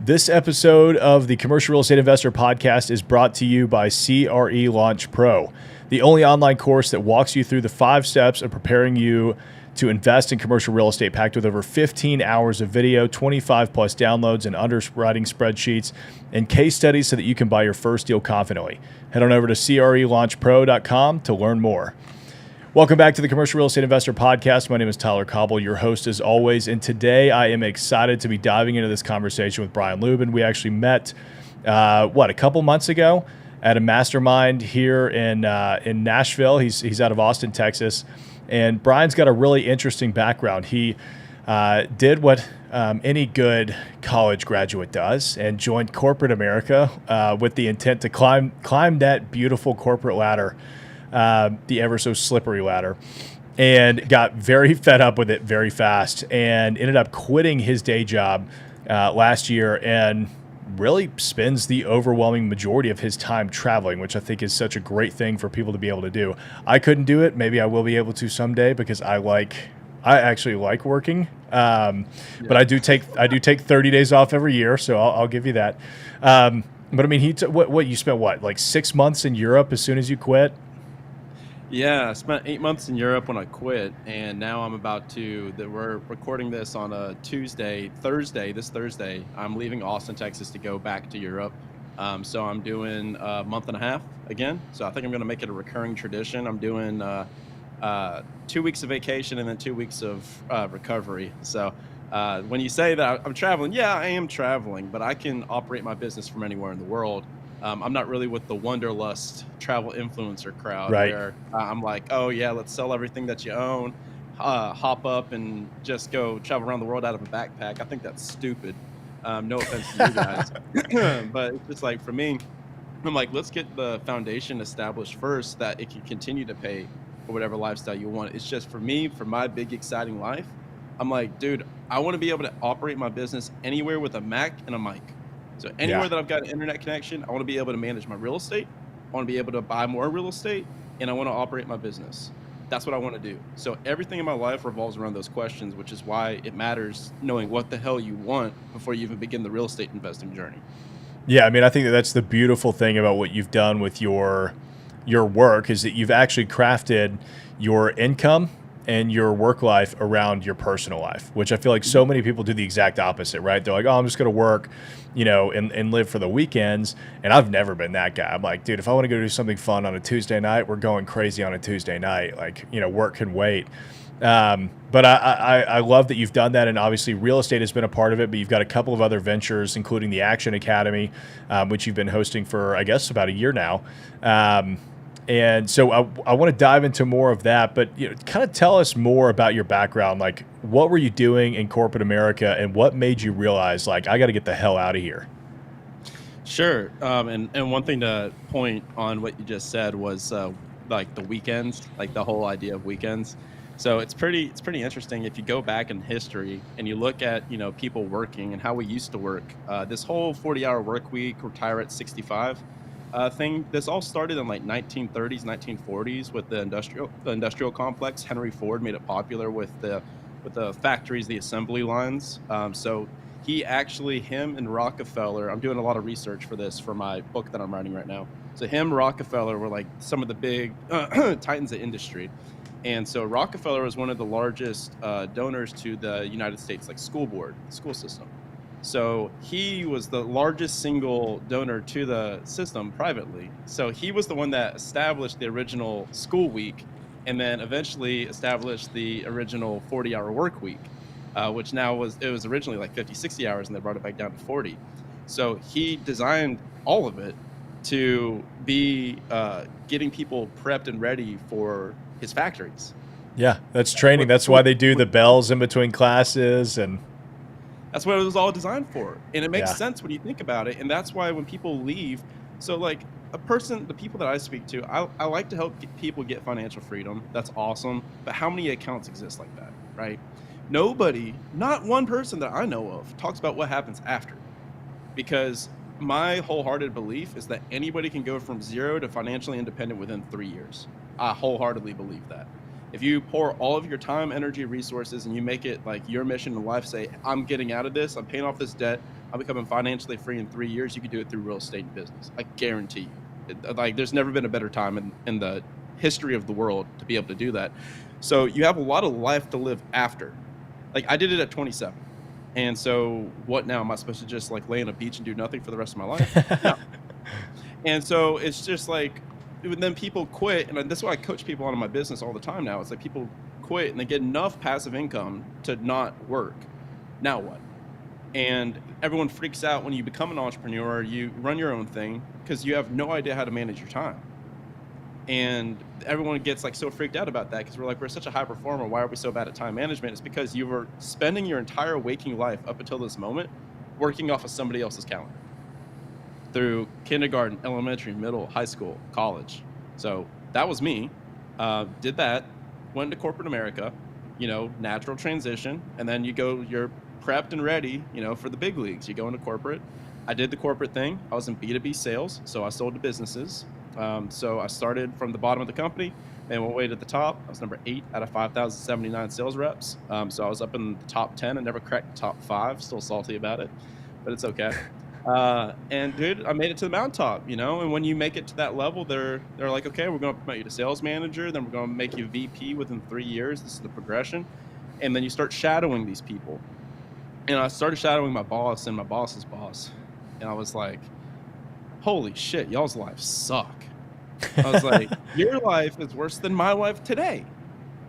This episode of the Commercial Real Estate Investor Podcast is brought to you by CRE Launch Pro, the only online course that walks you through the 5 steps of preparing you to invest in commercial real estate, packed with over 15 hours of video, 25 plus downloads and underwriting spreadsheets and case studies so that you can buy your first deal confidently. Head on over to crelaunchpro.com to learn more. Welcome back to the Commercial Real Estate Investor Podcast. My name is Tyler Cobble, your host as always, and today I am excited to be diving into this conversation with Brian Luebben. We actually met, a couple months ago at a mastermind here in Nashville. He's out of Austin, Texas, and Brian's got a really interesting background. He did what any good college graduate does and joined corporate America with the intent to climb that beautiful corporate ladder, the ever so slippery ladder, and got very fed up with it very fast and ended up quitting his day job last year and really spends the overwhelming majority of his time traveling, which I think is such a great thing for people to be able to do. I couldn't do it. Maybe I will be able to someday because I actually like working. But I do take 30 days off every year, so I'll give you that. But I mean, you spent like 6 months in Europe as soon as you quit? Yeah, I spent 8 months in Europe when I quit, and now I'm we're recording this on a this Thursday, I'm leaving Austin, Texas to go back to Europe. So I'm doing a month and a half again. So I think I'm going to make it a recurring tradition. I'm doing 2 weeks of vacation and then 2 weeks of recovery. So when you say that I'm traveling, yeah, I am traveling, but I can operate my business from anywhere in the world. I'm not really with the wanderlust travel influencer crowd, right, where I'm like, oh yeah, let's sell everything that you own, hop up and just go travel around the world out of a backpack. I think that's stupid. No offense to you guys, but it's just like, for me, I'm like, let's get the foundation established first that it can continue to pay for whatever lifestyle you want. It's just, for me, for my big exciting life, I'm like, dude, I want to be able to operate my business anywhere with a Mac and a mic. So anywhere that I've got an internet connection, I want to be able to manage my real estate. I want to be able to buy more real estate, and I want to operate my business. That's what I want to do. So everything in my life revolves around those questions, which is why it matters knowing what the hell you want before you even begin the real estate investing journey. Yeah, I mean, I think that's the beautiful thing about what you've done with your work, is that you've actually crafted your income and your work life around your personal life, which I feel like so many people do the exact opposite, right? They're like, oh, I'm just going to work, and live for the weekends. And I've never been that guy. I'm like, dude, if I want to go do something fun on a Tuesday night, we're going crazy on a Tuesday night. Like, work can wait. But I love that you've done that. And obviously real estate has been a part of it, but you've got a couple of other ventures, including the Action Academy, which you've been hosting for, I guess, about a year now. And so I want to dive into more of that, but kind of tell us more about your background. Like, what were you doing in corporate America, and what made you realize, like, I got to get the hell out of here? Sure. And one thing to point on what you just said was like the weekends, like the whole idea of weekends. So it's pretty interesting if you go back in history and you look at people working and how we used to work. This whole 40-hour work week, retire at 65. Thing. This all started in like 1930s, 1940s with the industrial complex. Henry Ford made it popular with the factories, the assembly lines. So him and Rockefeller. I'm doing a lot of research for this for my book that I'm writing right now. So Rockefeller were like some of the big titans of industry, and so Rockefeller was one of the largest donors to the United States school system. So he was the largest single donor to the system privately. So he was the one that established the original school week, and then eventually established the original 40-hour work week, which it was originally like 50, 60 hours, and they brought it back down to 40. So he designed all of it to be getting people prepped and ready for his factories. Yeah, that's training. That's why they do the bells in between classes, and that's what it was all designed for. And it makes sense when you think about it. And that's why when people leave, so like the people that I speak to, I like to help people get financial freedom. That's awesome. But how many accounts exist like that, right? Nobody, not one person that I know of, talks about what happens after. Because my wholehearted belief is that anybody can go from 0 to financially independent within 3 years. I wholeheartedly believe that. If you pour all of your time, energy, resources, and you make it like your mission in life, say, I'm getting out of this, I'm paying off this debt, I'm becoming financially free in 3 years. You can do it through real estate and business. I guarantee you. Like, there's never been a better time in the history of the world to be able to do that. So you have a lot of life to live after. Like, I did it at 27. And so what now? Am I supposed to just like lay on a beach and do nothing for the rest of my life? No. And so it's just like, then people quit. And that's why I coach people on in my business all the time now. It's like people quit and they get enough passive income to not work. Now what? And everyone freaks out when you become an entrepreneur, you run your own thing because you have no idea how to manage your time. And everyone gets like so freaked out about that because we're like, we're such a high performer. Why are we so bad at time management? It's because you were spending your entire waking life up until this moment working off of somebody else's calendar through kindergarten, elementary, middle, high school, college. So that was me. Did that, went to corporate America, natural transition. And then you're prepped and ready, for the big leagues. You go into corporate. I did the corporate thing. I was in B2B sales. So I sold to businesses. So I started from the bottom of the company and went way to the top. I was number 8 out of 5,079 sales reps. So I was up in the top 10 and never cracked the top 5. Still salty about it, but it's okay. And dude, I made it to the mountaintop, and when you make it to that level, they're like, okay, we're going to promote you to sales manager. Then we're going to make you VP within 3 years. This is the progression. And then you start shadowing these people. And I started shadowing my boss and my boss's boss. And I was like, holy shit, y'all's lives suck. I was like, your life is worse than my life today.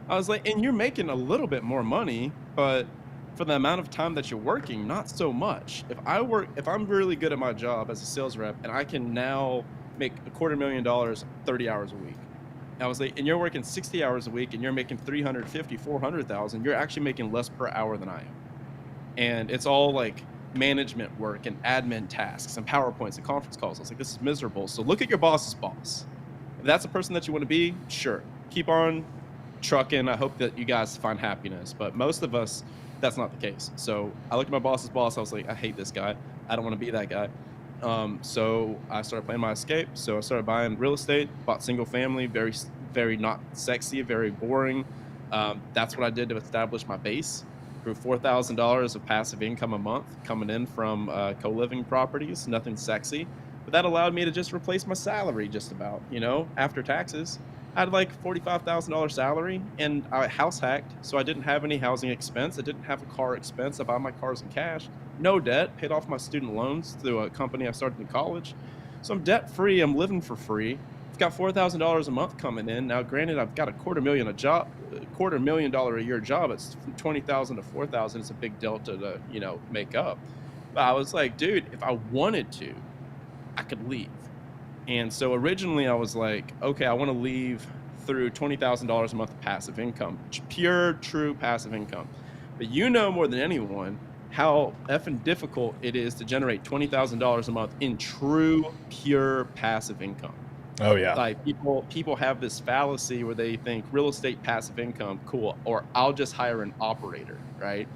I was like, and you're making a little bit more money, but for the amount of time that you're working, not so much. If I'm really good at my job as a sales rep and I can now make $250,000, 30 hours a week. I was like, and you're working 60 hours a week and you're making 350, 400,000, you're actually making less per hour than I am. And it's all like management work and admin tasks and PowerPoints and conference calls. I was like, this is miserable. So look at your boss's boss. If that's the person that you want to be, sure, keep on trucking. I hope that you guys find happiness. But most of us, that's not the case. So I looked at my boss's boss. I was like, I hate this guy. I don't want to be that guy. So I started playing my escape. So I started buying real estate, bought single family, very, very not sexy, very boring. That's what I did to establish my base. Grew $4,000 of passive income a month coming in from co-living properties, nothing sexy. But that allowed me to just replace my salary just about, after taxes. I had like $45,000 salary and I house hacked. So I didn't have any housing expense. I didn't have a car expense. I buy my cars in cash. No debt, paid off my student loans through a company I started in college. So I'm debt free. I'm living for free. I've got $4,000 a month coming in. Now, granted, I've got $250,000 a year job. It's from 20,000 to 4,000. It's a big delta to, make up. But I was like, dude, if I wanted to, I could leave. And so originally I was like, okay, I want to leave through $20,000 a month of passive income, pure, true passive income. But more than anyone how effing difficult it is to generate $20,000 a month in true, pure passive income. Oh yeah. Like people have this fallacy where they think real estate passive income, cool, or I'll just hire an operator, right?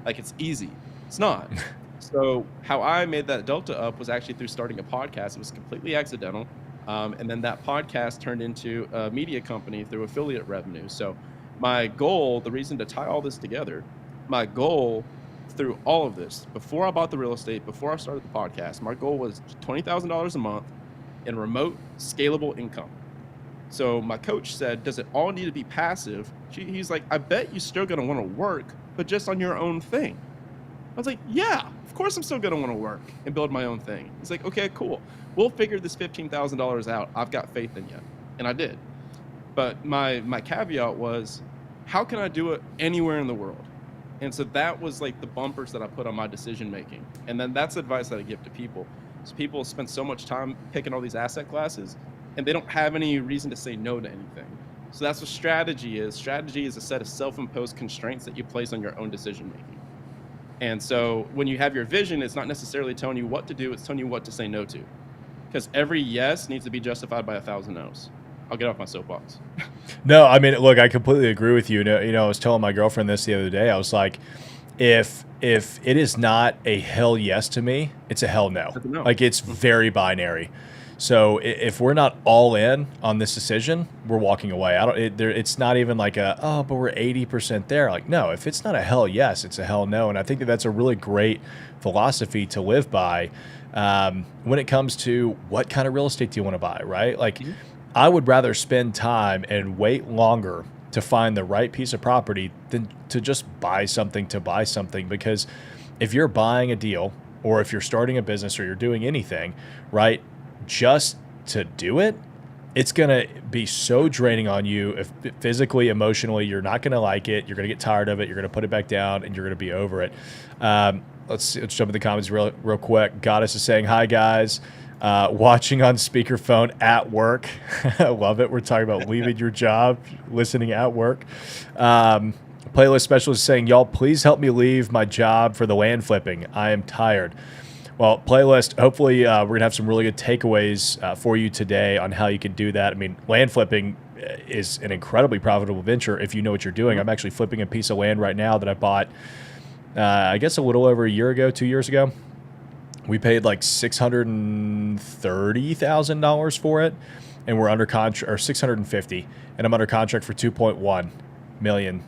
Like it's easy. It's not. So how I made that delta up was actually through starting a podcast. It was completely accidental. And then that podcast turned into a media company through affiliate revenue. So my goal, the reason to tie all this together, my goal through all of this, before I bought the real estate, before I started the podcast, my goal was $20,000 a month in remote scalable income. So my coach said, does it all need to be passive? He's like, I bet you're still going to want to work, but just on your own thing. I was like, yeah, of course I'm still going to want to work and build my own thing. He's like, okay, cool. We'll figure this $15,000 out. I've got faith in you. And I did. But my caveat was, how can I do it anywhere in the world? And so that was like the bumpers that I put on my decision making. And then that's advice that I give to people. So people spend so much time picking all these asset classes and they don't have any reason to say no to anything. So that's what strategy is. Strategy is a set of self-imposed constraints that you place on your own decision making. And so when you have your vision, it's not necessarily telling you what to do, it's telling you what to say no to. Because every yes needs to be justified by 1,000 no's. I'll get off my soapbox. No, I mean, look, I completely agree with you. I was telling my girlfriend this the other day. I was like, if it is not a hell yes to me, it's a hell no. No. Like it's very binary. So if we're not all in on this decision, we're walking away. It's not even like but we're 80% there. Like, no, if it's not a hell yes, it's a hell no. And I think that that's a really great philosophy to live by when it comes to what kind of real estate do you want to buy, right? Like, I would rather spend time and wait longer to find the right piece of property than to just buy something to buy something. Because if you're buying a deal, or if you're starting a business, or you're doing anything, right, just to do it, it's going to be so draining on you. If physically, emotionally, you're not going to like it. You're going to get tired of it. You're going to put it back down, and you're going to be over it. Let's jump in the comments real quick. Goddess is saying, hi, guys. Watching on speakerphone at work. I love it. We're talking about leaving your job, listening at work. Playlist specialist saying, y'all, please help me leave my job for the land flipping. I am tired. Well, Playlist, hopefully we're going to have some really good takeaways for you today on how you can do that. I mean, land flipping is an incredibly profitable venture if you know what you're doing. I'm actually flipping a piece of land right now that I bought, I guess, a little over a year ago, 2 years ago. We paid like $630,000 for it, and we're under contract, or $650, and I'm under contract for $2.1 million,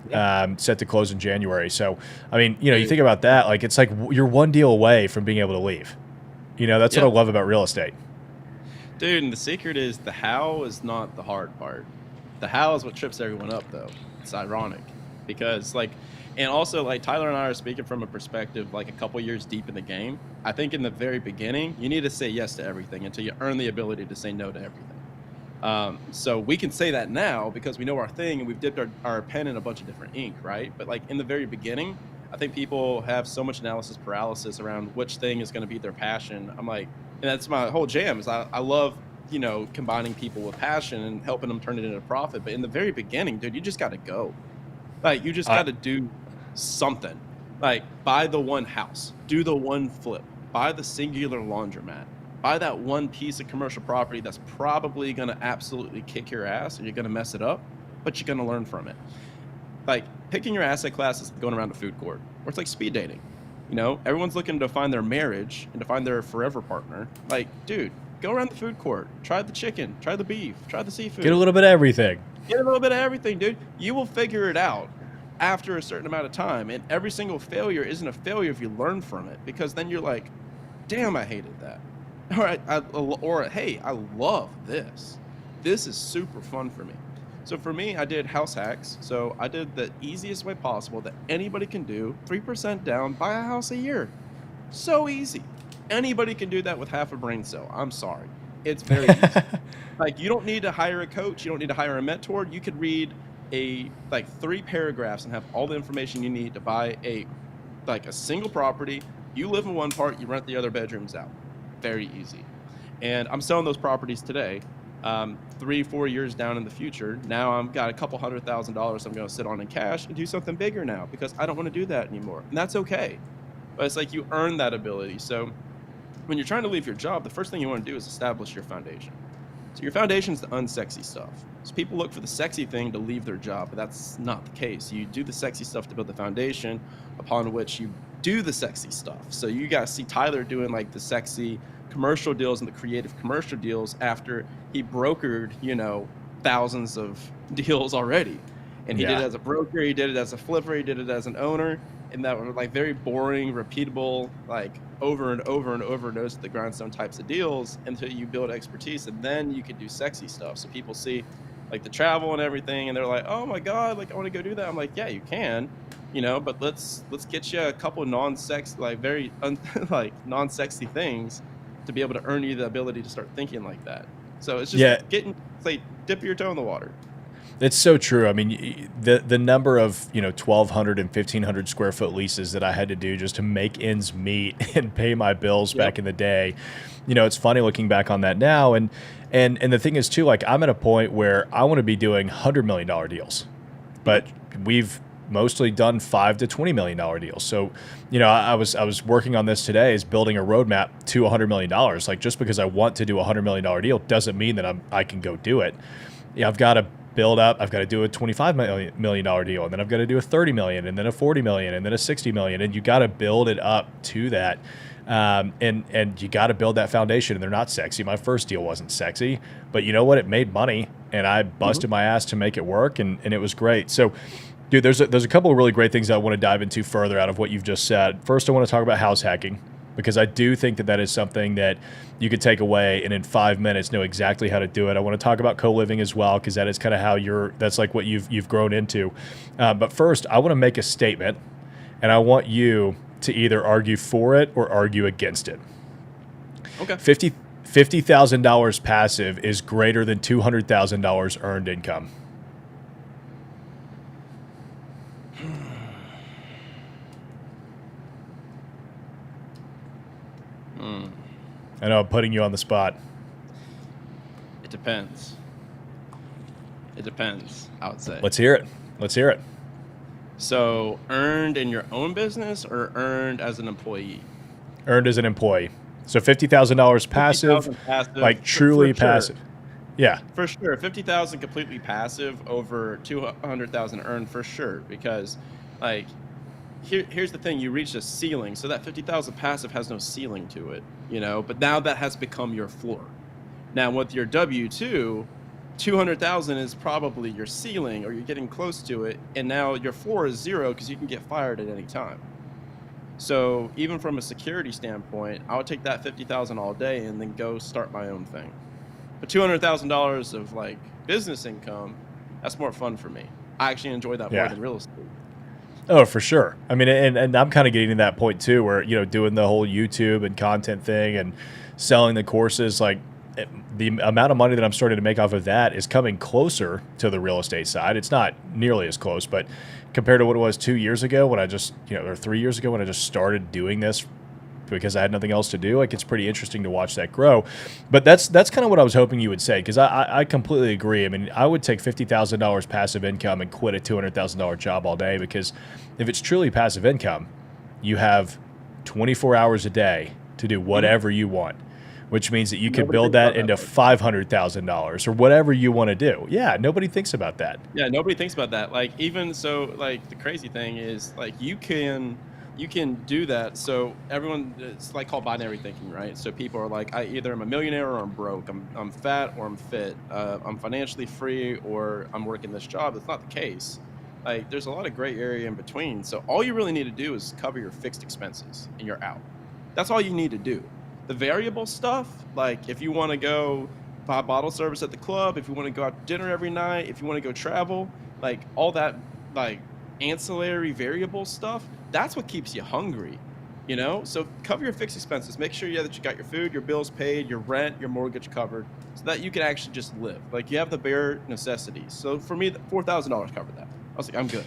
set to close in January. So, I mean, you think about that, like, it's like you're one deal away from being able to leave. That's what I love about real estate. Dude, and the secret is the how is not the hard part. The how is what trips everyone up, though. It's ironic because, like, and also, like, Tyler and I are speaking from a perspective, like, a couple years deep in the game. I think in the very beginning, you need to say yes to everything until you earn the ability to say no to everything. So we can say that now because we know our thing and we've dipped our pen in a bunch of different ink, right? But, like, in the very beginning, I think people have so much analysis paralysis around which thing is going to be their passion. I'm like, and that's my whole jam is I love, combining people with passion and helping them turn it into profit. But in the very beginning, dude, you just got to go. Like, you just got to do something. Like, buy the one house, do the one flip, buy the singular laundromat, buy that one piece of commercial property that's probably going to absolutely kick your ass and you're going to mess it up, but you're going to learn from it. Like, picking your asset class is going around a food court, or it's like speed dating. Everyone's looking to find their marriage and to find their forever partner. Like, dude, go around the food court, try the chicken, try the beef, try the seafood. Get a little bit of everything. Get a little bit of everything, dude. You will figure it out after a certain amount of time, and every single failure isn't a failure if you learn from it, because then you're like, damn, I hated that. Or hey, I love this. This is super fun for me. So for me, I did house hacks. So I did the easiest way possible that anybody can do. 3% down, buy a house a year. So easy. Anybody can do that with half a brain cell. I'm sorry. It's very easy. Like, you don't need to hire a coach. You don't need to hire a mentor. You could read 3 paragraphs and have all the information you need to buy a single property. You live in one part, you rent the other bedrooms out. Very easy. And I'm selling those properties today. 3-4 years down in the future, now I've got a couple $100,000 I'm going to sit on in cash and do something bigger now because I don't want to do that anymore. And that's okay. But it's like you earn that ability. So when you're trying to leave your job, the first thing you want to do is establish your foundation. So your foundation is the unsexy stuff. So people look for the sexy thing to leave their job, but that's not the case. You do the sexy stuff to build the foundation upon which you do the sexy stuff. So you guys see Tyler doing like the sexy commercial deals and the creative commercial deals after he brokered, thousands of deals already. And he did it as a broker, he did it as a flipper, he did it as an owner. And that were like very boring, repeatable, like over and over and over nose to the grindstone types of deals until you build expertise, and then you can do sexy stuff. So people see like the travel and everything, and they're like, "Oh my god, like I want to go do that." I'm like, "Yeah, you can, but let's get you a couple of non-sex, like very non-sexy things to be able to earn you the ability to start thinking like that." So it's just dip your toe in the water. It's so true. I mean, the number of 1,200 and 1,500 square foot leases that I had to do just to make ends meet and pay my bills back in the day. It's funny looking back on that now. And the thing is too, like, I'm at a point where I want to be doing $100 million deals, but we've mostly done $5 to $20 million deals. So, I was working on this today, is building a roadmap to $100 million. Like, just because I want to do a $100 million deal doesn't mean that I can go do it. I've got to build up. I've got to do a $25 million deal, and then I've got to do a 30 million, and then a 40 million, and then a 60 million, and you got to build it up to that. And you got to build that foundation, and they're not sexy. My first deal wasn't sexy, but you know what? It made money, and I busted my ass to make it work, and it was great. So, dude, there's a couple of really great things I want to dive into further out of what you've just said. First, I want to talk about house hacking, because I do think that is something that you could take away and in 5 minutes know exactly how to do it. I want to talk about co-living as well, because that is kind of how that's like what you've grown into. But first, I want to make a statement, and I want you to either argue for it or argue against it. Okay. $50,000 passive is greater than $200,000 earned income. I know I'm putting you on the spot. It depends. I would say. Let's hear it. So, earned in your own business or earned as an employee? Earned as an employee. So $50,000 passive, like truly for sure. passive. Yeah. For sure. 50,000 completely passive over 200,000 earned for sure, because like here's the thing, you reach a ceiling. So that 50,000 passive has no ceiling to it, you know, but now that has become your floor. Now with your W-2, 200,000 is probably your ceiling, or you're getting close to it, and now your floor is zero because you can get fired at any time. So even from a security standpoint, I would take that 50,000 all day and then go start my own thing. But $200,000 of like business income, that's more fun for me. I actually enjoy that more than real estate. Oh, for sure. I mean, and I'm kind of getting to that point too, where, you know, doing the whole YouTube and content thing and selling the courses, like the amount of money that I'm starting to make off of that is coming closer to the real estate side. It's not nearly as close, but compared to what it was 2 years ago when I just, you know, or 3 years ago when I just started doing this because I had nothing else to do, like it's pretty interesting to watch that grow. But that's kind of what I was hoping you would say, because I completely agree. I mean, I would take $50,000 passive income and quit a $200,000 job all day, because if it's truly passive income, you have 24 hours a day to do whatever you want, which means that you could build that into $500,000 or whatever you want to do. Yeah, nobody thinks about that. Yeah, nobody thinks about that. Like, even so, like the crazy thing is, like, you can do that. So everyone, it's like called binary thinking, right? So people are like, I either am a millionaire or I'm broke. I'm fat or I'm fit. I'm financially free or I'm working this job. That's not the case. Like, there's a lot of gray area in between. So all you really need to do is cover your fixed expenses and you're out. That's all you need to do. The variable stuff, like if you want to go buy bottle service at the club, if you want to go out to dinner every night, if you want to go travel, like all that, like ancillary variable stuff, that's what keeps you hungry, you know? So cover your fixed expenses. Make sure that you got your food, your bills paid, your rent, your mortgage covered, so that you can actually just live. Like, you have the bare necessities. So for me, $4,000 covered that. I was like, I'm good.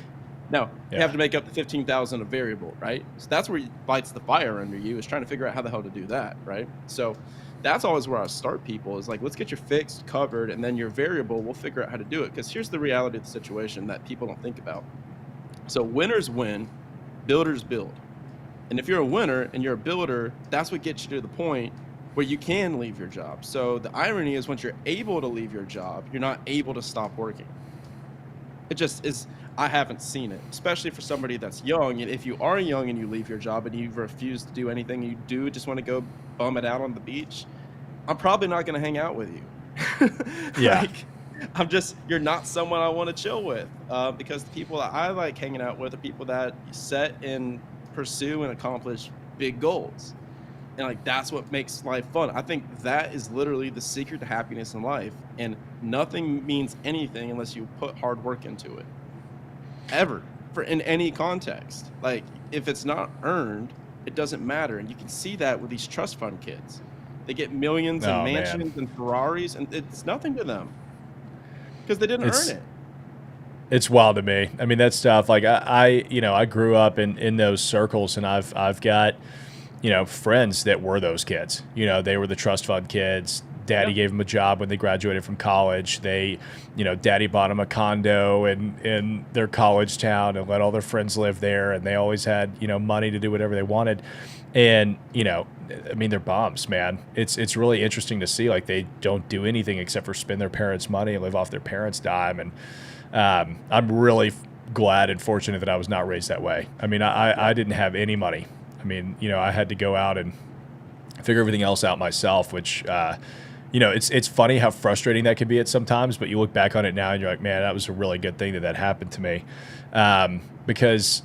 Now, you have to make up the 15,000 of variable, right? So that's where it lights the fire under you, is trying to figure out how the hell to do that, right? So that's always where I start people, is like, let's get your fixed covered, and then your variable, we'll figure out how to do it. Because here's the reality of the situation that people don't think about. So winners win, builders build. And if you're a winner and you're a builder, that's what gets you to the point where you can leave your job. So the irony is, once you're able to leave your job, you're not able to stop working. It just is. I haven't seen it, especially for somebody that's young. And if you are young and you leave your job and you refuse to do anything, you do just want to go bum it out on the beach, I'm probably not going to hang out with you. Yeah. You're not someone I want to chill with, because the people that I like hanging out with are people that set and pursue and accomplish big goals. And like, that's what makes life fun. I think that is literally the secret to happiness in life. And nothing means anything unless you put hard work into it. Ever, in any context. Like, if it's not earned, it doesn't matter. And you can see that with these trust fund kids. They get millions and mansions and Ferraris, and it's nothing to them because they didn't earn it. It's wild to me. I mean, that stuff, like I grew up in those circles, and I've got, you know, friends that were those kids. You know, they were the trust fund kids. Daddy gave them a job when they graduated from college. They, you know, daddy bought them a condo in their college town and let all their friends live there. And they always had, you know, money to do whatever they wanted. And, I mean, they're bums, man. It's really interesting to see, like, they don't do anything except for spend their parents' money and live off their parents' dime. And I'm really glad and fortunate that I was not raised that way. I mean, I didn't have any money. I mean, I had to go out and figure everything else out myself, which, it's funny how frustrating that can be at sometimes, but you look back on it now and you're like, man, that was a really good thing that happened to me. Because,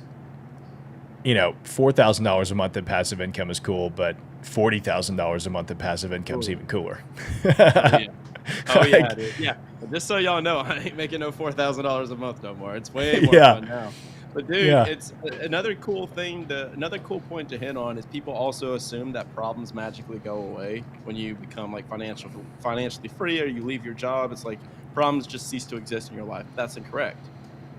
$4,000 a month in passive income is cool, but $40,000 a month in passive income is even cooler. Oh yeah, dude. Yeah. But just so y'all know, I ain't making no $4,000 a month no more. It's way more fun now. But dude, it's another cool thing. Another cool point to hit on is people also assume that problems magically go away when you become like financially free or you leave your job. It's like problems just cease to exist in your life. That's incorrect.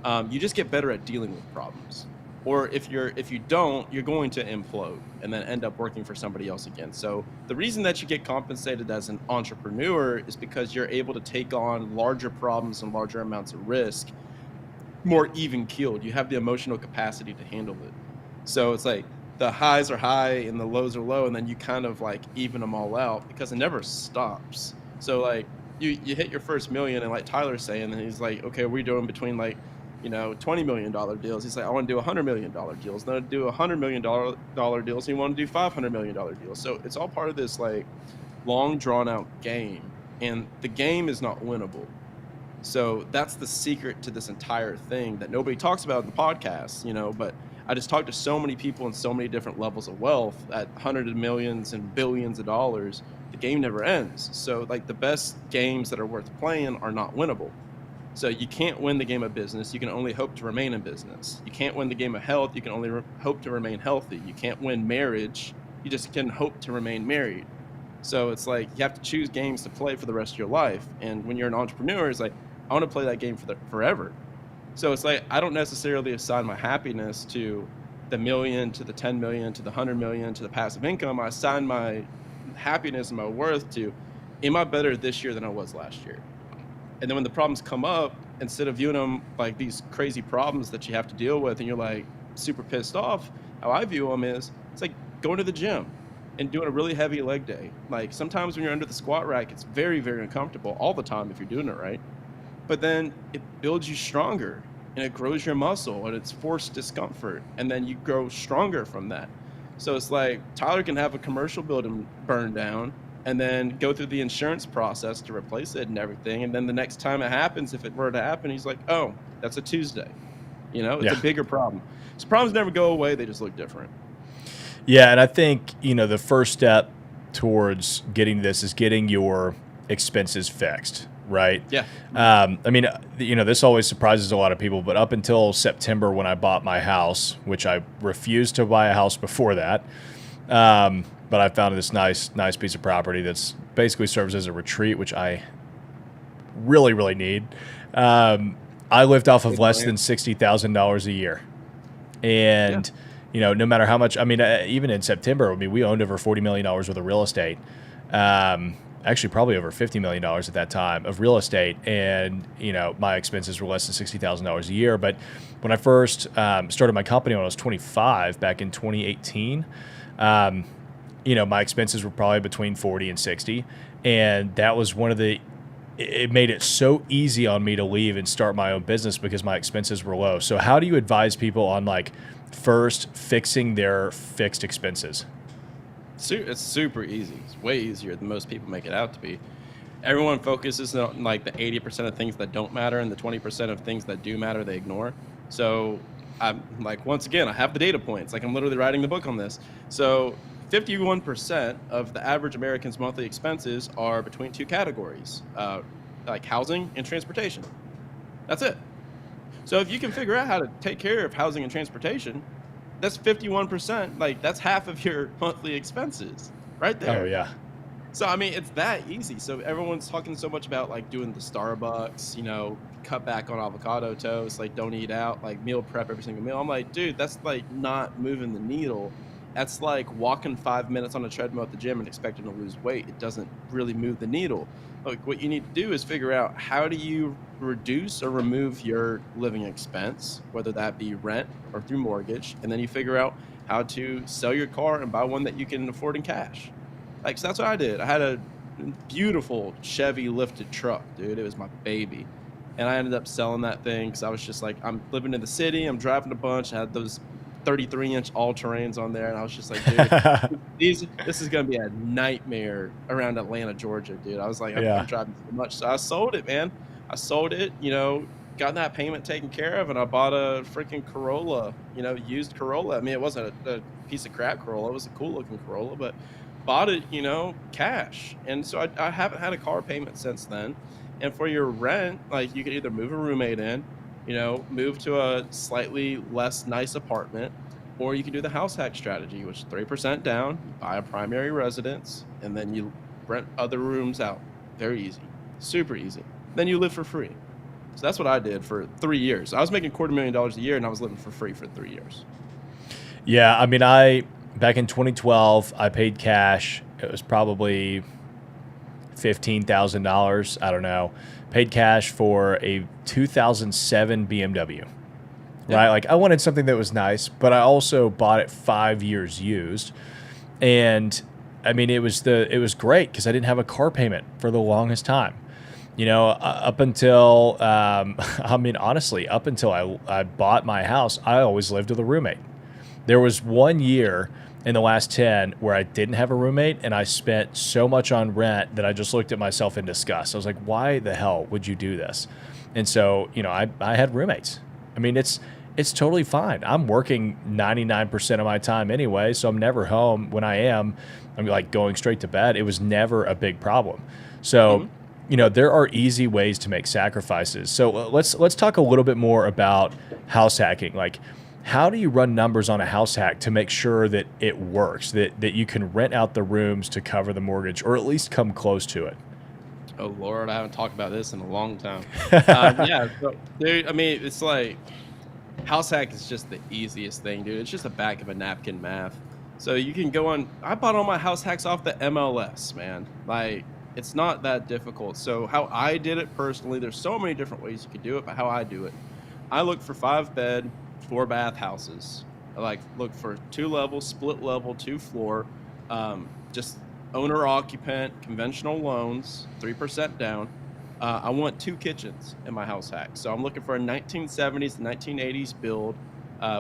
You just get better at dealing with problems. Or if you don't, you're going to implode and then end up working for somebody else again. So the reason that you get compensated as an entrepreneur is because you're able to take on larger problems and larger amounts of risk, more even keeled. You have the emotional capacity to handle it. So it's like the highs are high and the lows are low, and then you kind of like even them all out because it never stops. So like you hit your first million, and like Tyler's saying, and he's like, okay, we're doing between like $20 million deals. He's like, I want to do $100 million deals. Then I do $100 million deals. And you want to do $500 million deals. So it's all part of this like long drawn out game, and the game is not winnable. So that's the secret to this entire thing that nobody talks about in the podcast, but I just talked to so many people in so many different levels of wealth at hundreds of millions and billions of dollars. The game never ends. So like the best games that are worth playing are not winnable. So you can't win the game of business. You can only hope to remain in business. You can't win the game of health. You can only hope to remain healthy. You can't win marriage. You just can hope to remain married. So it's like you have to choose games to play for the rest of your life. And when you're an entrepreneur, it's like, I want to play that game forever. So it's like I don't necessarily assign my happiness to the million, to the 10 million, to the 100 million, to the passive income. I assign my happiness and my worth to, am I better this year than I was last year? And then when the problems come up, instead of viewing them like these crazy problems that you have to deal with and you're like super pissed off, how I view them is it's like going to the gym and doing a really heavy leg day. Like sometimes when you're under the squat rack, it's very, very uncomfortable all the time if you're doing it right. But then it builds you stronger and it grows your muscle and it's forced discomfort. And then you grow stronger from that. So it's like Tyler can have a commercial building burn down and then go through the insurance process to replace it and everything. And then the next time it happens, if it were to happen, he's like, oh, that's a Tuesday. It's a bigger problem. So problems never go away. They just look different. Yeah. And I think, the first step towards getting this is getting your expenses fixed. Right. Yeah. I mean, this always surprises a lot of people, but up until September when I bought my house, which I refused to buy a house before that. But I found this nice piece of property that's basically serves as a retreat, which I really, really need. I lived off of less than $60,000 a year. And, no matter how much, I mean, even in September, we owned over $40 million worth of real estate. Actually probably over $50 million at that time of real estate. And, my expenses were less than $60,000 a year. But when I first started my company when I was 25 back in 2018, my expenses were probably between 40 and 60. And that was it made it so easy on me to leave and start my own business because my expenses were low. So how do you advise people on like first fixing their fixed expenses? It's super easy. It's way easier than most people make it out to be. Everyone focuses on like the 80% of things that don't matter and the 20% of things that do matter they ignore. So I'm like, once again, I have the data points. Like I'm literally writing the book on this. So 51% of the average American's monthly expenses are between two categories, like housing and transportation. That's it. So if you can figure out how to take care of housing and transportation, that's 51%. Like that's half of your monthly expenses right there. Oh yeah. So, I mean, it's that easy. So everyone's talking so much about like doing the Starbucks, cut back on avocado toast, like don't eat out, like meal prep every single meal. I'm like, dude, that's like not moving the needle. That's like walking 5 minutes on a treadmill at the gym and expecting to lose weight. It doesn't really move the needle. Like, what you need to do is figure out, how do you reduce or remove your living expense, whether that be rent or through mortgage, and then you figure out how to sell your car and buy one that you can afford in cash. Like, so that's what I did. I had a beautiful Chevy lifted truck, dude. It was my baby. And I ended up selling that thing because I was just like, I'm living in the city, I'm driving a bunch. I had those 33-inch all-terrains on there, and I was just like, dude, this is gonna be a nightmare around Atlanta, Georgia, dude. I was like, I'm Yeah. driving too much, so I sold it, man. I sold it, got that payment taken care of, and I bought a freaking Corolla, used Corolla. I mean, it wasn't a piece of crap Corolla; it was a cool-looking Corolla, but bought it, cash. And so I haven't had a car payment since then. And for your rent, like, you could either move a roommate in, move to a slightly less nice apartment, or you can do the house hack strategy, which is 3% down, you buy a primary residence, and then you rent other rooms out. Very easy, super easy. Then you live for free. So that's what I did for 3 years. I was making $250,000 a year, and I was living for free for 3 years. Yeah. I mean, back in 2012, I paid cash. It was probably $15,000. I don't know. Paid cash for a 2007 BMW. Yeah. Right? Like, I wanted something that was nice, but I also bought it 5 years used. And I mean, it was great because I didn't have a car payment for the longest time. Up until, I mean, honestly, up until I bought my house, I always lived with a roommate. There was 1 year in the last 10 where I didn't have a roommate, and I spent so much on rent that I just looked at myself in disgust. I was like, why the hell would you do this? And so, I had roommates. I mean, it's totally fine. I'm working 99% of my time anyway, so I'm never home. When I am, I'm like going straight to bed. It was never a big problem. So, there are easy ways to make sacrifices. So let's talk a little bit more about house hacking. Like, how do you run numbers on a house hack to make sure that it works, that you can rent out the rooms to cover the mortgage, or at least come close to it? Oh Lord, I haven't talked about this in a long time. Yeah, so, dude, I mean, it's like, house hack is just the easiest thing, dude. It's just a back of a napkin math. So you can go on. I bought all my house hacks off the MLS, man. Like, it's not that difficult. So how I did it personally, there's so many different ways you could do it, but how I do it, I look for 5-bed, 4-bath houses. I look for 2-level, split level, 2-floor, just owner occupant, conventional loans, 3% down. I want 2 kitchens in my house hack. So I'm looking for a 1970s, 1980s build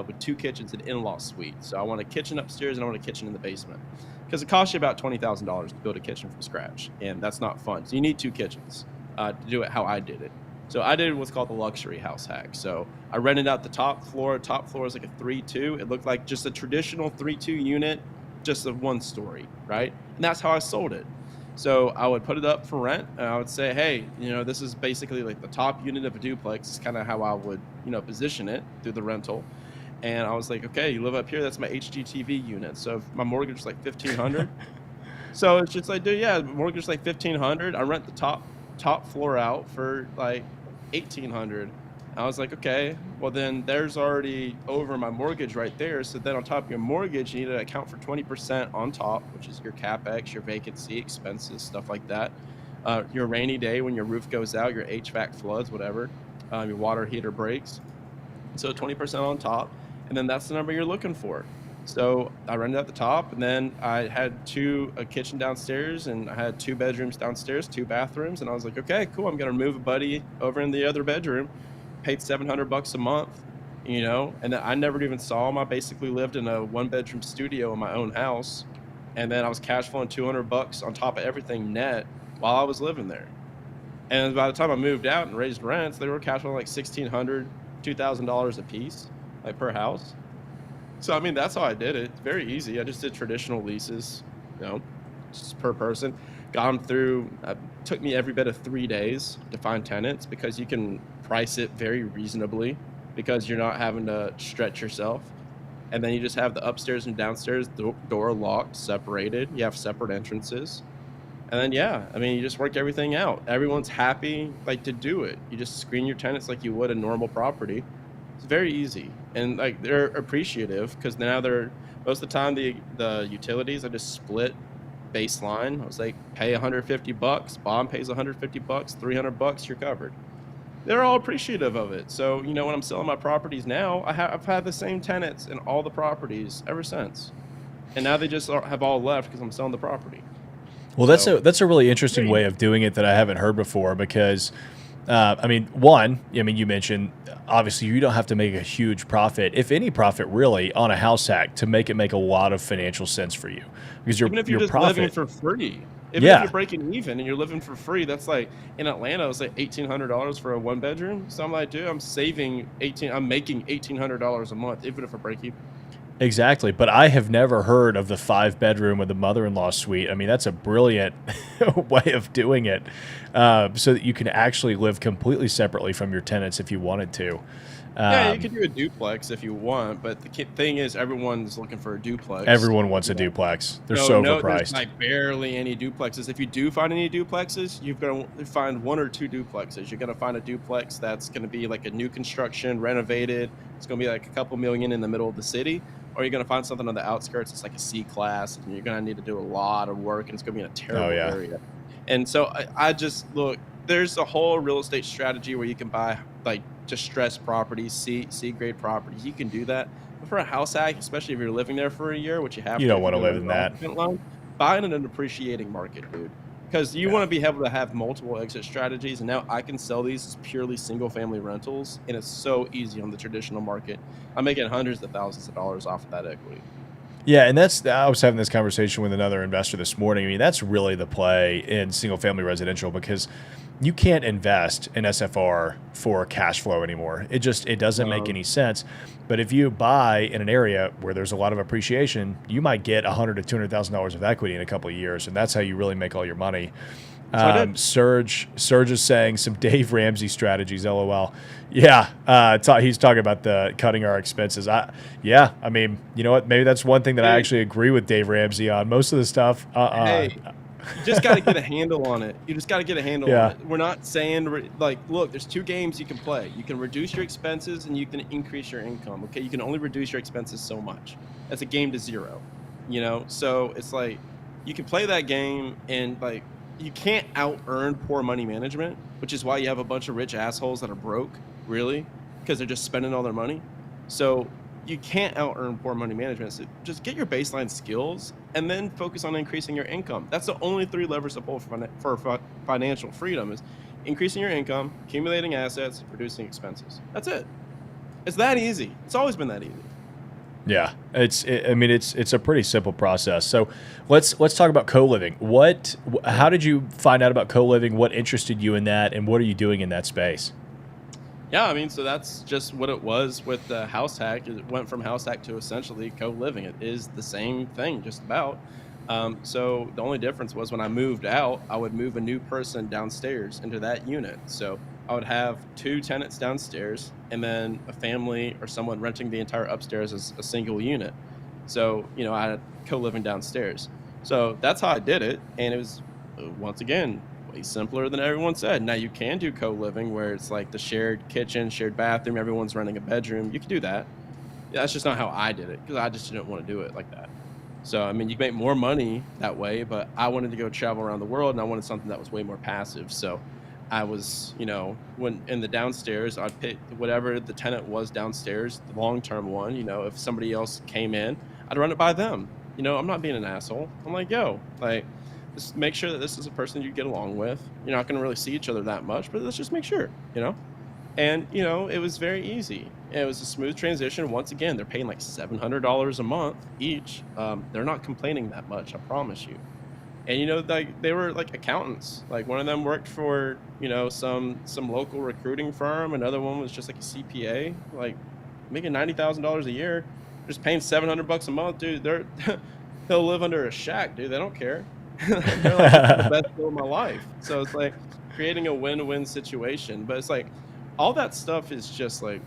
with 2 kitchens and in-law suite. So I want a kitchen upstairs and I want a kitchen in the basement. Because it costs you about $20,000 to build a kitchen from scratch, and that's not fun. So you need 2 kitchens to do it how I did it. So I did what's called the luxury house hack. So I rented out the top floor. Top floor is like a 3-2. It looked like just a traditional 3-2 unit, just a 1-story, right? And that's how I sold it. So I would put it up for rent, and I would say, hey, this is basically like the top unit of a duplex. It's kind of how I would, position it through the rental. And I was like, okay, you live up here. That's my HGTV unit. So if my mortgage is like $1,500. So it's just like, dude, yeah, mortgage is like $1,500. I rent the top floor out for like $1,800. I was like, okay, well then there's already over my mortgage right there. So then on top of your mortgage, you need to account for 20% on top, which is your CapEx, your vacancy expenses, stuff like that. Your rainy day when your roof goes out, your HVAC floods, whatever, your water heater breaks. So 20% on top, and then that's the number you're looking for. So I rented out the top, and then I had a kitchen downstairs, and I had 2 bedrooms downstairs, 2 bathrooms, and I was like, okay, cool. I'm gonna move a buddy over in the other bedroom. Paid $700 a month, and then I never even saw him. I basically lived in a 1-bedroom studio in my own house, and then I was cash flowing $200 on top of everything net while I was living there. And by the time I moved out and raised rents, they were cash flowing like $1,600, $2,000 a piece, like per house. So I mean, that's how I did it. It's very easy. I just did traditional leases, just per person. Got them through. Took me every bit of 3 days to find tenants because you can price it very reasonably because you're not having to stretch yourself. And then you just have the upstairs and downstairs door locked, separated. You have separate entrances. And then, yeah, I mean, you just work everything out. Everyone's happy, like, to do it. You just screen your tenants like you would a normal property. It's very easy. And, like, they're appreciative because now they're Most of the time, the utilities I just split baseline. I was like, pay $150, Bob pays $150, $300, you're covered. They're all appreciative of it. So, you know, when I'm selling my properties now, I've had the same tenants in all the properties ever since. And now they just have all left because I'm selling the property. Well, So, that's a really interesting very way easy. of doing it that I haven't heard before because, I mean, one, I mean, you mentioned obviously you don't have to make a huge profit, if any profit really, on a house hack to make it make a lot of financial sense for you because Even if you're your just living profit, for free, even if you're yeah, breaking even and you're living for free, that's like in Atlanta, it's like $1,800 for a one bedroom. So I'm like, dude, I'm making $1,800 a month, even if I break even. exactly. But I have never heard of the 5 bedroom with the mother-in-law suite. I mean, that's a brilliant way of doing it, so that you can actually live completely separately from your tenants if you wanted to. Yeah, you could Um, do a duplex if you want, but the thing is, everyone's looking for a duplex. Everyone wants You a know, duplex. They're so so no, there's overpriced. like barely any duplexes. If you do find any duplexes, you've got to find one or two duplexes. You're gonna find a duplex that's gonna be like a new construction, renovated. It's gonna be like a couple million in the middle of the city, or you're gonna find something on the outskirts. It's like a C class, and you're gonna need to do a lot of work, and it's gonna be in a Oh terrible yeah. area. And so I just look. There's a whole real estate strategy where you can buy like distressed properties, C grade properties. You can do that. But for a house hack, especially if you're living there for a year, which you have You to don't if you want to do an live in owner that. occupant loan, buy in an appreciating market, dude. Because you Yeah. want to be able to have multiple exit strategies. And now I can sell these as purely single family rentals. And it's so easy on the traditional market. I'm making hundreds of thousands of dollars off of that equity. Yeah, and I was having this conversation with another investor this morning. I mean, that's really the play in single family residential because you can't invest in SFR for cash flow anymore. It doesn't make Um, any sense. But if you buy in an area where there's a lot of appreciation, you might get $100 to $200,000 of equity in a couple of years, and that's how you really make all your money. so I did. Surge is saying some Dave Ramsey strategies. LOL. Yeah, he's talking about the cutting our expenses. Yeah, I mean, you know what? Maybe that's one thing that I Dude, actually agree with Dave Ramsey on. Most of the stuff, hey, you just got to get a handle on it. You just got to get a handle on yeah, it. We're not saying like, look, there's two games you can play. You can reduce your expenses and you can increase your income. Okay, you can only reduce your expenses so much. That's a game to zero. You know, so it's like you can play that game and like you can't out earn poor money management, which is why you have a bunch of rich assholes that are broke, really, because they're just spending all their money. So you can't out earn poor money management. So just get your baseline skills and then focus on increasing your income. That's the only three levers to pull for financial freedom is increasing your income, accumulating assets, reducing expenses. That's it. It's that easy. It's always been that easy. yeah. I mean, it's a pretty simple process. So let's talk about co-living. How did you find out about co-living? What interested you in that, and what are you doing in that space? Yeah, I mean, so that's just what it was with the house hack. It went from house hack to essentially co-living. It is the same thing, just about. So the only difference was when I moved out, I would move a new person downstairs into that unit. So I would have two tenants downstairs and then a family or someone renting the entire upstairs as a single unit. So, you know, I had co-living downstairs. So that's how I did it. And it was, once again, way simpler than everyone said. Now you can do co-living where it's like the shared kitchen, shared bathroom, everyone's renting a bedroom. You can do that. Yeah, that's just not how I did it because I just didn't want to do it like that. So, I mean, you can make more money that way, but I wanted to go travel around the world and I wanted something that was way more passive. So I was, you know, when in the downstairs, I'd pick whatever the tenant was downstairs, the long-term one, you know, if somebody else came in, I'd run it by them. You know, I'm not being an asshole. I'm like, yo, like, just make sure that this is a person you get along with. You're not going to really see each other that much, but let's just make sure, you know? And, you know, it was very easy. It was a smooth transition. Once again, they're paying like $700 a month each. They're not complaining that much, I promise you. And, you know, like they were like accountants. Like one of them worked for, you know, some local recruiting firm. Another one was just like a CPA, like making $90,000 a year, just paying $700 a month, dude. They'll live under a shack, dude. They don't care. They're like, this is the best deal of my life. So it's like creating a win-win situation. But it's like all that stuff is just like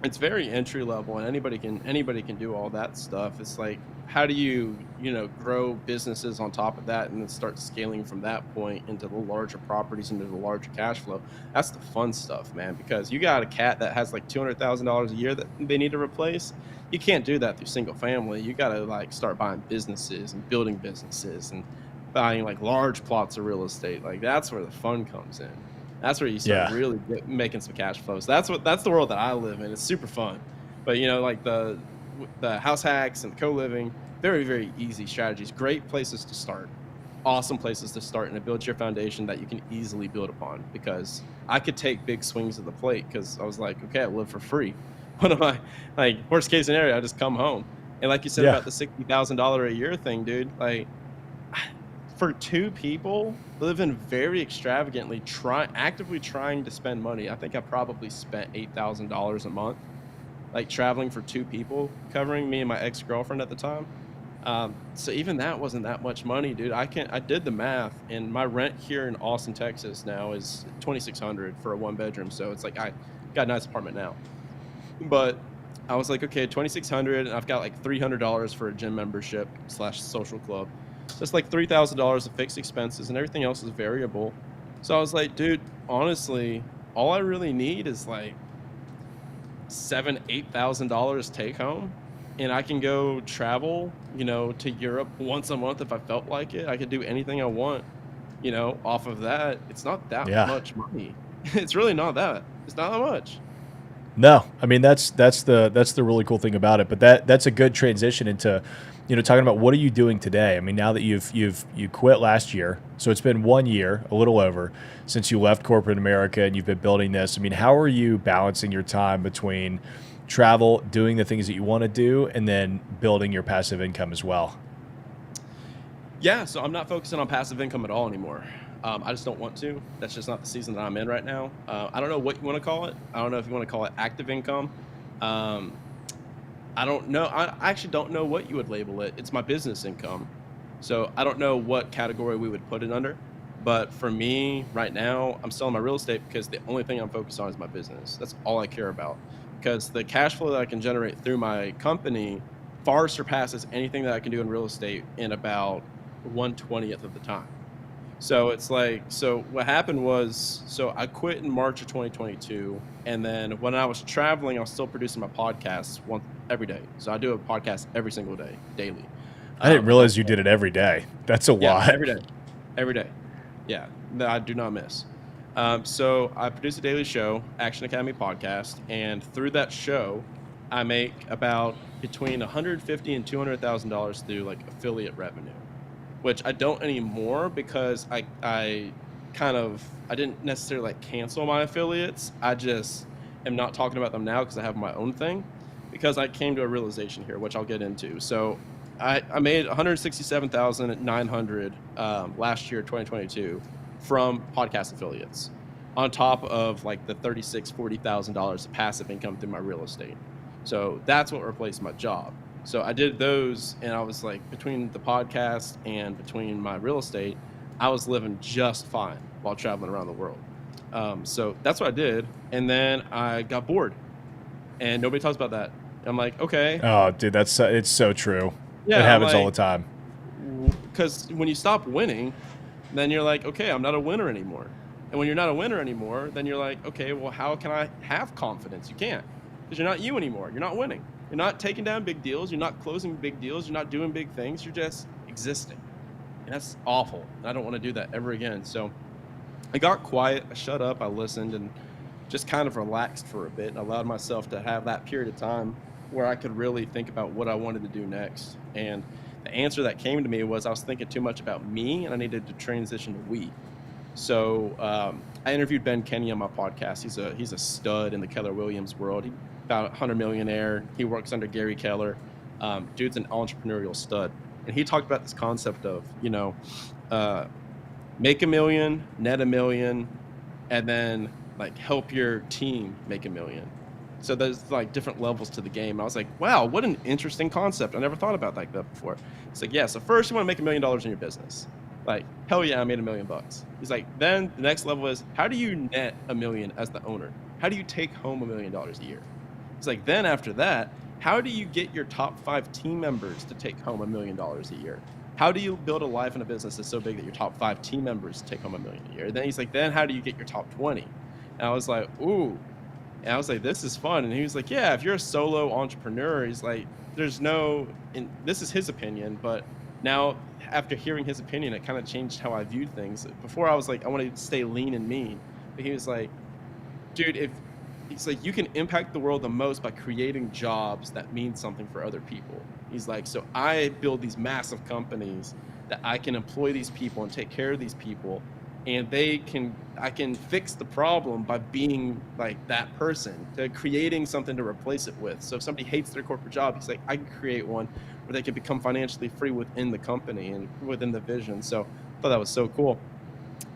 It's very entry level, and anybody can do all that stuff. It's like, how do you grow businesses on top of that, and then start scaling from that point into the larger properties, into the larger cash flow? That's the fun stuff, man. Because you got a cat that has like $200,000 a year that they need to replace. You can't do that through single family. You got to like start buying businesses and building businesses and buying like large plots of real estate. Like that's where the fun comes in. That's where you start Yeah. really making some cash flows. That's the world that I live in. It's super fun. But like the house hacks and co-living, very, very easy strategies. Great places to start. Awesome places to start, and it builds your foundation that you can easily build upon. Because I could take big swings at the plate because I was like, okay, I live for free. What am I like? Worst case scenario, I just come home. And like you said Yeah. about the $60,000 a year thing, dude, like for two people living very extravagantly, actively trying to spend money. I think I probably spent $8,000 a month, like traveling for two people, covering me and my ex-girlfriend at the time. So even that wasn't that much money, dude. I did the math, and my rent here in Austin, Texas now is 2,600 for a one bedroom. So it's like I got a nice apartment now, but I was like, okay, 2,600, and I've got like $300 for a gym membership slash social club. So it's like $3,000 of fixed expenses, and everything else is variable. So I was like, dude, honestly, all I really need is like $7,000-8,000 take home, and I can go travel, to Europe once a month if I felt like it. I could do anything I want, off of that. It's not that Yeah. much money. It's really not that. It's not that much. No, I mean that's the really cool thing about it. But that's a good transition into, talking about what are you doing today. I mean, now that you quit last year, so it's been 1 year, a little over, since you left corporate America and you've been building this. I mean, how are you balancing your time between travel, doing the things that you want to do, and then building your passive income as well? Yeah, so I'm not focusing on passive income at all anymore. I just don't want to. That's just not the season that I'm in right now. I don't know what you want to call it. I don't know if you want to call it active income. Um, I don't know. I actually don't know what you would label it. It's my business income. So I don't know what category we would put it under. But for me right now, I'm selling my real estate because the only thing I'm focused on is my business. That's all I care about. Because the cash flow that I can generate through my company far surpasses anything that I can do in real estate in about 1/20th of the time. So it's like, so what happened was, so I quit in March of 2022. And then when I was traveling, I was still producing my podcasts every day. So I do a podcast every single day, daily. I didn't I don't, realize you did it every day. That's a yeah, lot. every day. Yeah, no, I do not miss. So I produce a daily show, Action Academy podcast. And through that show, I make about between $150,000 and $200,000 through like affiliate revenue, which I don't anymore because I didn't necessarily like cancel my affiliates. I just am not talking about them now because I have my own thing, because I came to a realization here, which I'll get into. So I made 167,900 last year, 2022, from podcast affiliates, on top of like the $40,000 of passive income through my real estate. So that's what replaced my job. So I did those, and I was like, between the podcast and between my real estate, I was living just fine while traveling around the world. So that's what I did. And then I got bored, and nobody talks about that. I'm like, okay, Oh, dude, it's so true. It yeah, I'm happens all the like, time. because when you stop winning, then you're like, okay, I'm not a winner anymore. And when you're not a winner anymore, then you're like, okay, well, how can I have confidence? You can't, because you're not you anymore. You're not winning. You're not taking down big deals. You're not closing big deals. You're not doing big things. You're just existing. And that's awful. And I don't want to do that ever again. So I got quiet. I shut up. I listened and just kind of relaxed for a bit, and allowed myself to have that period of time where I could really think about what I wanted to do next. And the answer that came to me was I was thinking too much about me, and I needed to transition to we. So I interviewed Ben Kenny on my podcast. He's a stud in the Keller Williams world. He's about 100 millionaire. He works under Gary Keller. Dude's an entrepreneurial stud. And he talked about this concept of, make a million, net a million, and then like help your team make a million. So there's like different levels to the game. I was like, wow, what an interesting concept. I never thought about like that before. It's like, yeah, so first you want to make $1 million in your business. Like, hell yeah, I made $1 million. He's like, then the next level is, how do you net $1 million as the owner? How do you take home $1 million a year? He's like, then after that, how do you get your top 5 team members to take home $1 million a year? How do you build a life and a business that's so big that your top 5 team members take home $1 million a year? Then he's like, then how do you get your top 20? And I was like, ooh. And I was like, this is fun. And he was like, yeah, if you're a solo entrepreneur, he's like, there's no, and this is his opinion, but now after hearing his opinion, it kind of changed how I viewed things. Before I was like, I want to stay lean and mean. But he was like, dude, he's like, you can impact the world the most by creating jobs that mean something for other people. He's like, so I build these massive companies that I can employ these people and take care of these people, and I can fix the problem by being like that person, to creating something to replace it with. So if somebody hates their corporate job, he's like, I can create one where they can become financially free within the company and within the vision. So I thought that was so cool.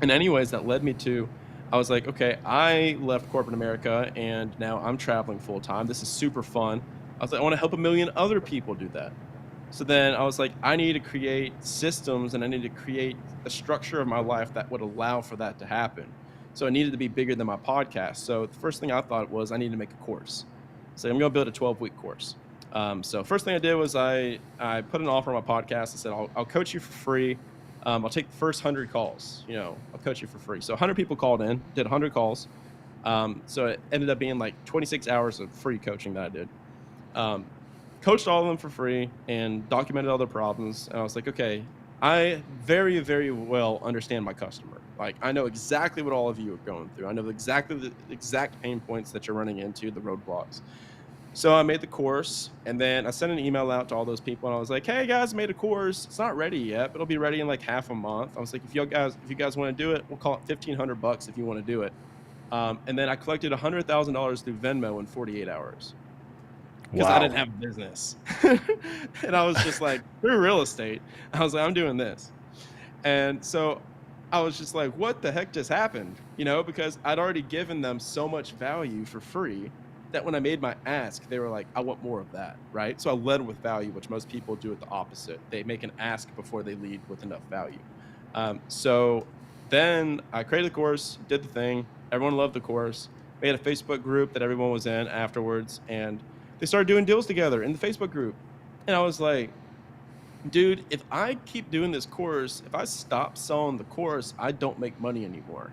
And anyways, that led me to, I was like, okay, I left corporate America and now I'm traveling full time. This is super fun. I was like, I want to help 1 million other people do that. So then I was like, I need to create systems and I need to create a structure of my life that would allow for that to happen. So it needed to be bigger than my podcast. So the first thing I thought was I need to make a course. So I'm going to build a 12-week course. So first thing I did was I put an offer on my podcast. I said, I'll coach you for free. I'll take the first 100 calls, I'll coach you for free. So 100 people called in, did 100 calls. So it ended up being like 26 hours of free coaching that I did. Coached all of them for free and documented all their problems. And I was like, okay, I very, very well understand my customer. Like, I know exactly what all of you are going through. I know exactly the exact pain points that you're running into, the roadblocks. So I made the course, and then I sent an email out to all those people, and I was like, hey guys, I made a course. It's not ready yet, but it'll be ready in like half a month. I was like, if you guys want to do it, we'll call it $1,500 if you want to do it. And then I collected $100,000 through Venmo in 48 hours. Because I didn't have a business. And I was just like, through real estate, I was like, I'm doing this. And so I was just like, what the heck just happened? Because I'd already given them so much value for free that when I made my ask, they were like, I want more of that, right? So I led with value, which most people do it the opposite. They make an ask before they lead with enough value. So then I created the course, did the thing. Everyone loved the course. We had a Facebook group that everyone was in afterwards, and they started doing deals together in the Facebook group. And I was like, dude, if I keep doing this course, if I stop selling the course, I don't make money anymore.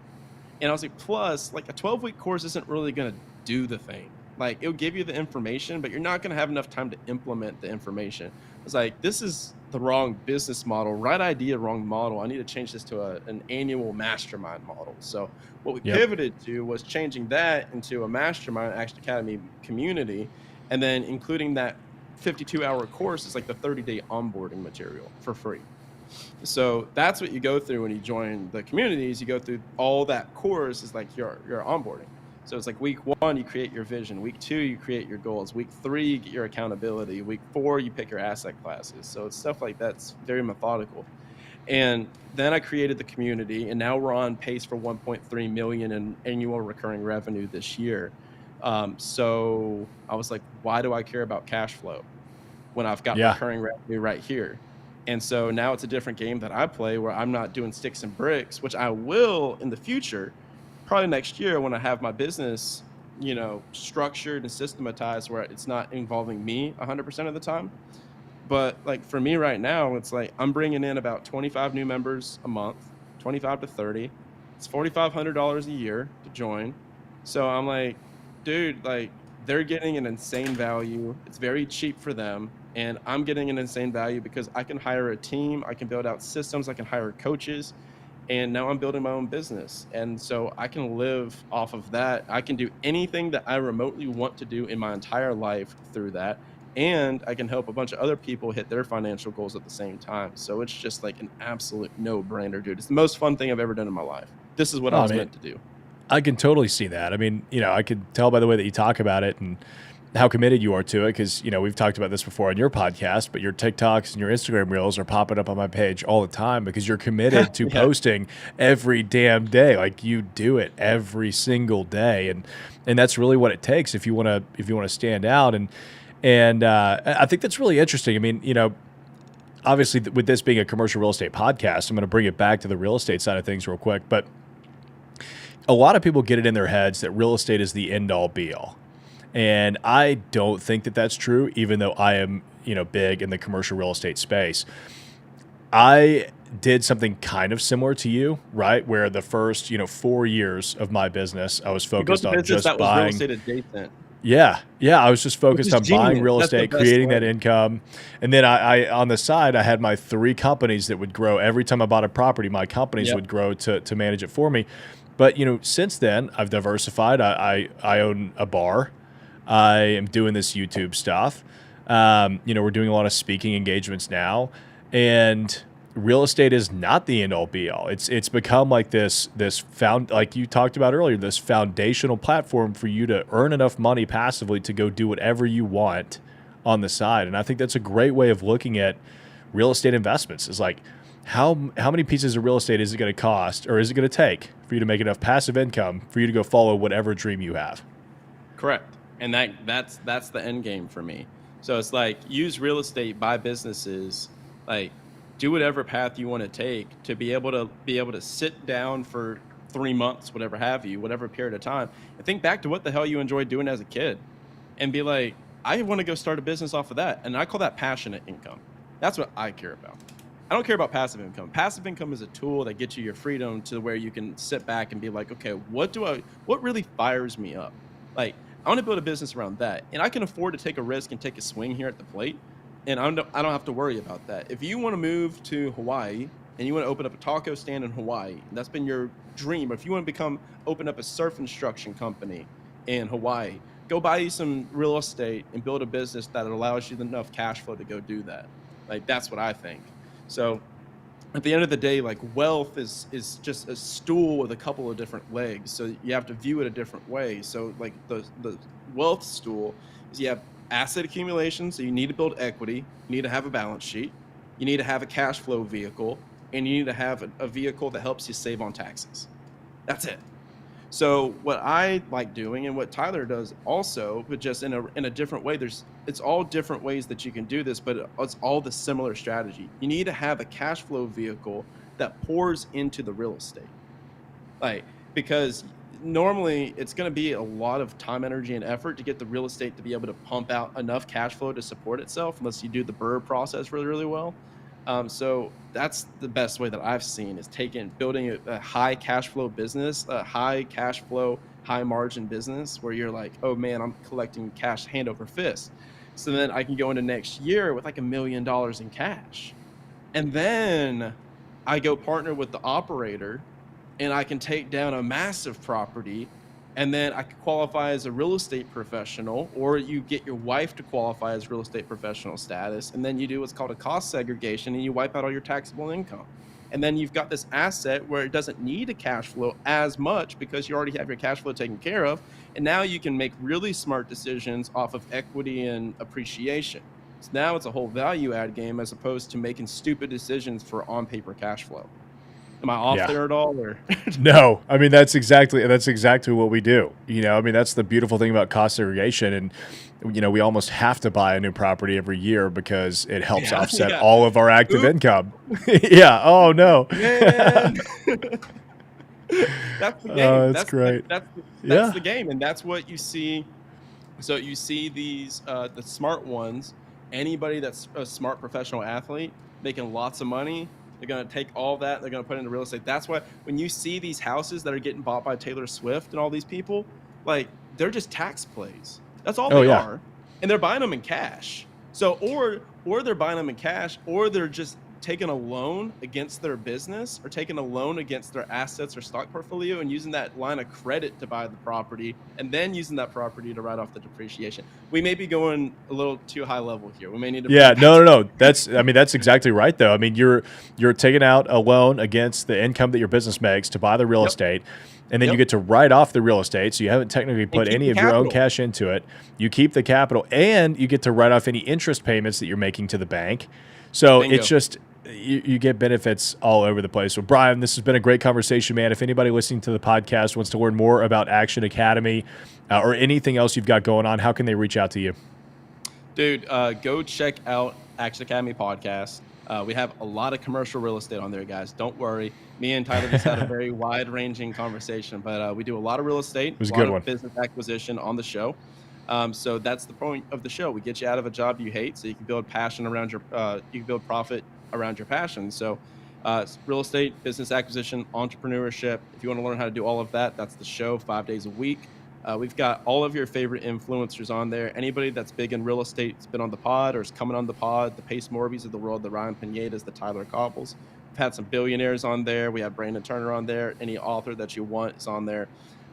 And I was like, plus, like a 12-week course isn't really going to do the thing. Like, it'll give you the information, but you're not going to have enough time to implement the information. I was like, this is the wrong business model, right idea, wrong model. I need to change this to an annual mastermind model. So what we pivoted to was changing that into a mastermind Action Academy community, and then including that 52-hour course is like the 30-day onboarding material for free. So that's what you go through when you join the communities. You go through all that course is like your onboarding. So it's like week 1, you create your vision. Week 2, you create your goals. Week 3, you get your accountability. Week 4, you pick your asset classes. So it's stuff like that's very methodical. And then I created the community, and now we're on pace for 1.3 million in annual recurring revenue this year. So I was like, why do I care about cash flow when I've got recurring revenue right here? And so now it's a different game that I play where I'm not doing sticks and bricks, which I will in the future, probably next year when I have my business, structured and systematized where it's not involving me 100% of the time. But like for me right now, it's like I'm bringing in about 25 new members a month, 25 to 30. It's $4,500 a year to join. So I'm like, dude, like they're getting an insane value. It's very cheap for them. And I'm getting an insane value because I can hire a team. I can build out systems. I can hire coaches. And now I'm building my own business. And so I can live off of that. I can do anything that I remotely want to do in my entire life through that. And I can help a bunch of other people hit their financial goals at the same time. So it's just like an absolute no-brainer, dude. It's the most fun thing I've ever done in my life. This is what I was meant to do. I can totally see that. I mean, I could tell by the way that you talk about it and how committed you are to it, because we've talked about this before on your podcast, but your TikToks and your Instagram reels are popping up on my page all the time because you're committed to posting every damn day. Like you do it every single day, and that's really what it takes if you want to stand out. And I think that's really interesting. I mean, obviously with this being a commercial real estate podcast, I'm going to bring it back to the real estate side of things real quick, but a lot of people get it in their heads that real estate is the end all be all. And I don't think that that's true, even though I am, big in the commercial real estate space. I did something kind of similar to you, right? Where the first, 4 years of my business, I was You built focused a on business just that was real buying. estate adjacent, Yeah, yeah. I was just which focused is on buying genius. real That's the estate, best creating that way. income, and then I on the side, I had my 3 companies that would grow every time I bought a property. My companies Yep. would grow to manage it for me. But since then, I've diversified. I own a bar. I am doing this YouTube stuff. We're doing a lot of speaking engagements now, and real estate is not the end all be all. It's become like this found, like you talked about earlier, this foundational platform for you to earn enough money passively to go do whatever you want on the side. And I think that's a great way of looking at real estate investments. Is like how many pieces of real estate is it going to cost, or is it going to take for you to make enough passive income for you to go follow whatever dream you have? Correct. And that's the end game for me. So it's like use real estate, buy businesses, like do whatever path you want to take to be able to sit down for 3 months, whatever have you, whatever period of time, and think back to what the hell you enjoyed doing as a kid, and be like, I want to go start a business off of that, and I call that passionate income. That's what I care about. I don't care about passive income. Passive income is a tool that gets you your freedom to where you can sit back and be like, okay, what really fires me up? Like, I want to build a business around that, and I can afford to take a risk and take a swing here at the plate, and I don't have to worry about that. If you want to move to Hawaii and you want to open up a taco stand in Hawaii, and that's been your dream, or if you want to open up a surf instruction company in Hawaii, go buy you some real estate and build a business that allows you enough cash flow to go do that. Like, that's what I think. So at the end of the day, like, wealth is just a stool with a couple of different legs. So you have to view it a different way. So like the wealth stool is you have asset accumulation. So you need to build equity. You need to have a balance sheet. You need to have a cash flow vehicle, and you need to have a vehicle that helps you save on taxes. That's it. So what I like doing, and what Tyler does also, but just in a different way, it's all different ways that you can do this, but it's all the similar strategy. You need to have a cash flow vehicle that pours into the real estate. Like, because normally it's going to be a lot of time, energy, and effort to get the real estate to be able to pump out enough cash flow to support itself, unless you do the BRRRR process really, really well. So that's the best way that I've seen, is building a high cash flow business, a high cash flow, high margin business where you're like, oh man, I'm collecting cash hand over fist. So then I can go into next year with like $1 million in cash. And then I go partner with the operator, and I can take down a massive property, and then I can qualify as a real estate professional, or you get your wife to qualify as real estate professional status, and then you do what's called a cost segregation, and you wipe out all your taxable income. And then you've got this asset where it doesn't need a cash flow as much because you already have your cash flow taken care of. And now you can make really smart decisions off of equity and appreciation. So now it's a whole value add game, as opposed to making stupid decisions for on paper cash flow. Am I off Yeah. there at all, or? No, I mean that's exactly what we do. I mean that's the beautiful thing about cost segregation, and we almost have to buy a new property every year because it helps Yeah, offset yeah. all of our active Oops. income. Yeah. Oh no. Man. That's the game. That's great. That's Yeah. the game, and that's what you see. So you see these the smart ones. Anybody that's a smart professional athlete making lots of money, they're gonna take all that. They're gonna put it into real estate. That's why when you see these houses that are getting bought by Taylor Swift and all these people, like, they're just tax plays. That's all Oh they yeah. are, and they're buying them in cash. So or they're buying them in cash, or they're just taking a loan against their business, or taking a loan against their assets or stock portfolio, and using that line of credit to buy the property, and then using that property to write off the depreciation. We may be going a little too high level here. We may need to. Yeah, no. That's exactly right though. I mean, you're taking out a loan against the income that your business makes to buy the real Yep. estate, and then you Yep. get to write off the real estate. So you haven't technically put keep any the of your own capital. cash into it. You keep the capital, and you get to write off any interest payments that you're making to the bank. So Bingo. it's just you get benefits all over the place. So Brian, this has been a great conversation, man. If anybody listening to the podcast wants to learn more about Action Academy or anything else you've got going on, how can they reach out to you? Dude, go check out Action Academy podcast. We have a lot of commercial real estate on there, guys. Don't worry. Me and Tyler just had a very wide-ranging conversation, but we do a lot of real estate, was a a lot good of one. business acquisition on the show. So that's the point of the show. We get you out of a job you hate, so you can build passion around your, you can build profit around your passion. So, real estate, business acquisition, entrepreneurship. If you want to learn how to do all of that, that's the show 5 days a week. We've got all of your favorite influencers on there. Anybody that's big in real estate has been on the pod or is coming on the pod. The Pace Morbies of the world, the Ryan Pinedas, the Tyler Copples. We've had some billionaires on there. We have Brandon Turner on there. Any author that you want is on there.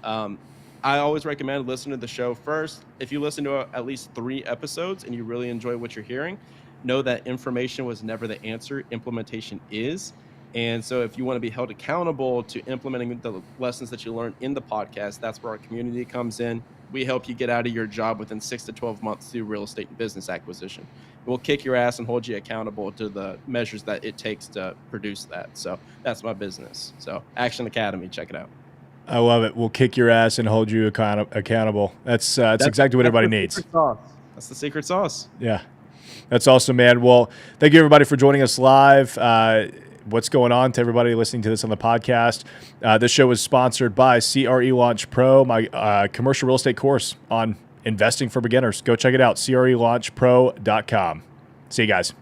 Um, I always recommend listening to the show first. If you listen to at least 3 episodes and you really enjoy what you're hearing, know that information was never the answer. Implementation is. And so if you want to be held accountable to implementing the lessons that you learn in the podcast, that's where our community comes in. We help you get out of your job within 6 to 12 months through real estate and business acquisition. We'll kick your ass and hold you accountable to the measures that it takes to produce that. So that's my business. So Action Academy, check it out. I love it. We'll kick your ass and hold you accountable. That's exactly what everybody needs. That's the secret sauce. Yeah. That's awesome, man. Well, thank you everybody for joining us live. What's going on to everybody listening to this on the podcast? This show is sponsored by CRE Launch Pro, my commercial real estate course on investing for beginners. Go check it out, crelaunchpro.com. See you guys.